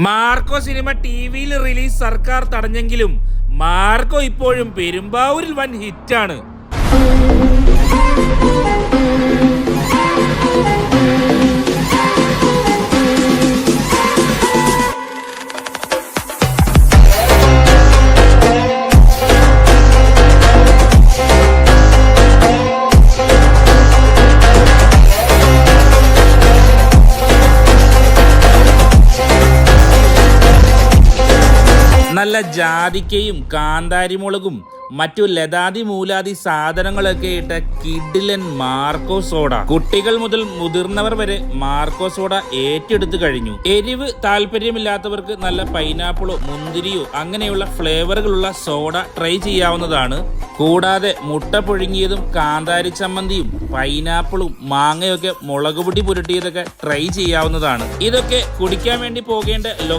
Marco cinema ടിവിയിൽ release സർക്കാർ തടഞ്ഞെങ്കിലും Marco ഇപ്പോഴും പെരുമ്പാവൂരിൽ വൻ ഹിറ്റാണ്. നല്ല ജാതിക്കയും കാന്താരിമുളകും മറ്റു ലതാതി മൂലാതി സാധനങ്ങളൊക്കെ ഇട്ട കിഡിലൻ മാർക്കോ സോഡ. കുട്ടികൾ മുതൽ മുതിർന്നവർ വരെ മാർക്കോ സോഡ ഏറ്റെടുത്തു കഴിഞ്ഞു. എരിവ് താല്പര്യമില്ലാത്തവർക്ക് നല്ല പൈനാപ്പിളോ മുന്തിരിയോ അങ്ങനെയുള്ള ഫ്ലേവറുകളുള്ള സോഡ ട്രൈ ചെയ്യാവുന്നതാണ്. കൂടാതെ മുട്ട പുഴുങ്ങിയതും കാന്താരി ചമ്മന്തിയും പൈനാപ്പിളും മാങ്ങയൊക്കെ മുളകുപൊടി പുരട്ടിയതൊക്കെ ട്രൈ ചെയ്യാവുന്നതാണ്. ഇതൊക്കെ കുടിക്കാൻ വേണ്ടി പോകേണ്ട